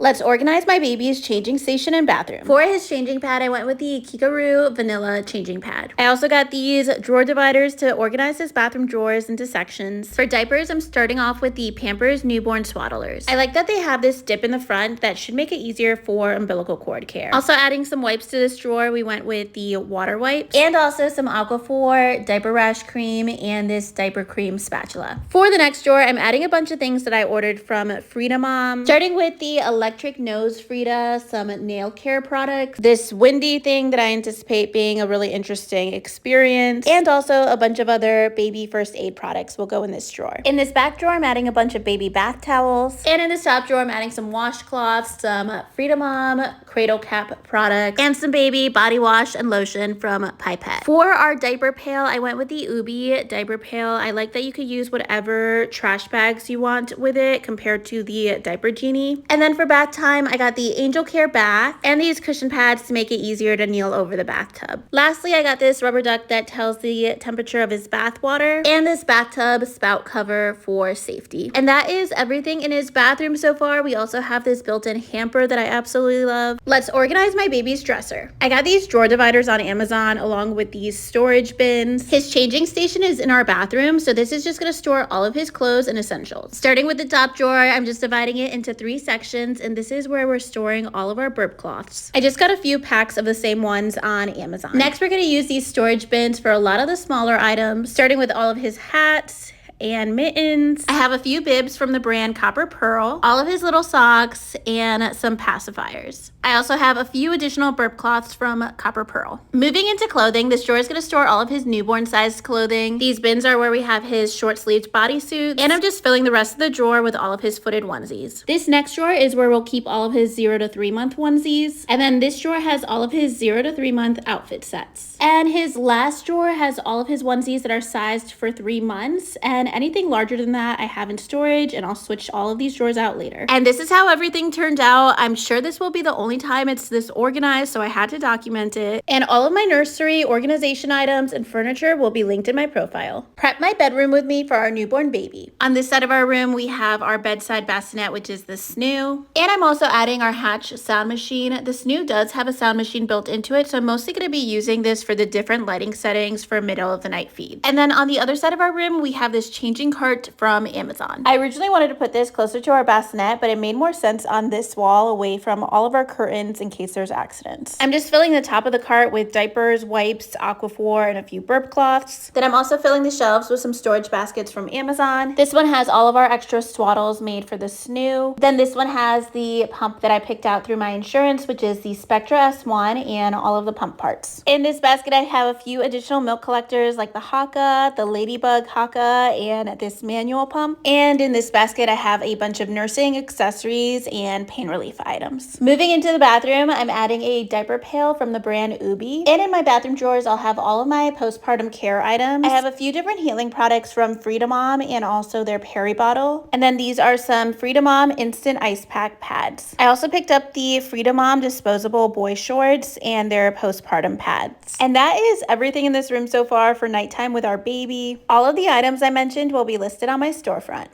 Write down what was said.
Let's organize my baby's changing station and bathroom. For his changing pad, I went with the Kikaroo Vanilla changing pad. I also got these drawer dividers to organize his bathroom drawers into sections. For diapers, I'm starting off with the Pampers Newborn Swaddlers. I like that they have this dip in the front that should make it easier for umbilical cord care. Also adding some wipes to this drawer, we went with the water wipes and also some Aquaphor diaper rash cream and this diaper cream spatula. For the next drawer, I'm adding a bunch of things that I ordered from Frida Mom, starting with the electric nose Frida, some nail care products, this windy thing that I anticipate being a really interesting experience, and also a bunch of other baby first aid products will go in this drawer. In this back drawer, I'm adding a bunch of baby bath towels, and in this top drawer, I'm adding some washcloths, some Frida Mom cradle cap products, and some baby body wash and lotion from Pipette. For our diaper pail, I went with the Ubi diaper pail. I like that you could use whatever trash bags you want with it compared to the Diaper Genie. And then for bath time, I got the Angel Care bath and these cushion pads to make it easier to kneel over the bathtub. Lastly, I got this rubber duck that tells the temperature of his bath water and this bathtub spout cover for safety. And that is everything in his bathroom so far. We also have this built-in hamper that I absolutely love. Let's organize my baby's dresser. I got these drawer dividers on Amazon along with these storage bins. His changing station is in our bathroom, so this is just going to store all of his clothes and essentials. Starting with the top drawer, I'm just dividing it into 3 sections, and this is where we're storing all of our burp cloths. I just got a few packs of the same ones on Amazon. Next, we're going to use these storage bins for a lot of the smaller items, starting with all of his hats and mittens. I have a few bibs from the brand Copper Pearl, all of his little socks, and some pacifiers. I also have a few additional burp cloths from Copper Pearl. Moving into clothing, this drawer is going to store all of his newborn sized clothing. These bins are where we have his short sleeved bodysuits, and I'm just filling the rest of the drawer with all of his footed onesies. This next drawer is where we'll keep all of his 0 to 3 month onesies, and then this drawer has all of his 0 to 3 month outfit sets. And his last drawer has all of his onesies that are sized for 3 months, and anything larger than that I have in storage, and I'll switch all of these drawers out later. And this is how everything turned out. I'm sure this will be the only time it's this organized, so I had to document it. And all of my nursery organization items and furniture will be linked in my profile. Prep my bedroom with me for our newborn baby. On this side of our room, we have our bedside bassinet, which is the Snoo. And I'm also adding our Hatch sound machine. The Snoo does have a sound machine built into it, so I'm mostly going to be using this for the different lighting settings for middle of the night feed. And then on the other side of our room, we have this changing cart from Amazon. I originally wanted to put this closer to our bassinet, but it made more sense on this wall away from all of our curtains in case there's accidents. I'm just filling the top of the cart with diapers, wipes, Aquaphor, and a few burp cloths. Then I'm also filling the shelves with some storage baskets from Amazon. This one has all of our extra swaddles made for the Snoo. Then this one has the pump that I picked out through my insurance, which is the Spectra S1 and all of the pump parts. In this basket, I have a few additional milk collectors like the Haka, the Ladybug Haka, and this manual pump. And in this basket, I have a bunch of nursing accessories and pain relief items. Moving into the bathroom, I'm adding a diaper pail from the brand Ubi. And in my bathroom drawers, I'll have all of my postpartum care items. I have a few different healing products from Frida Mom and also their Peri bottle. And then these are some Frida Mom instant ice pack pads. I also picked up the Frida Mom disposable boy shorts and their postpartum pads. And that is everything in this room so far for nighttime with our baby. All of the items I mentioned will be listed on my storefront.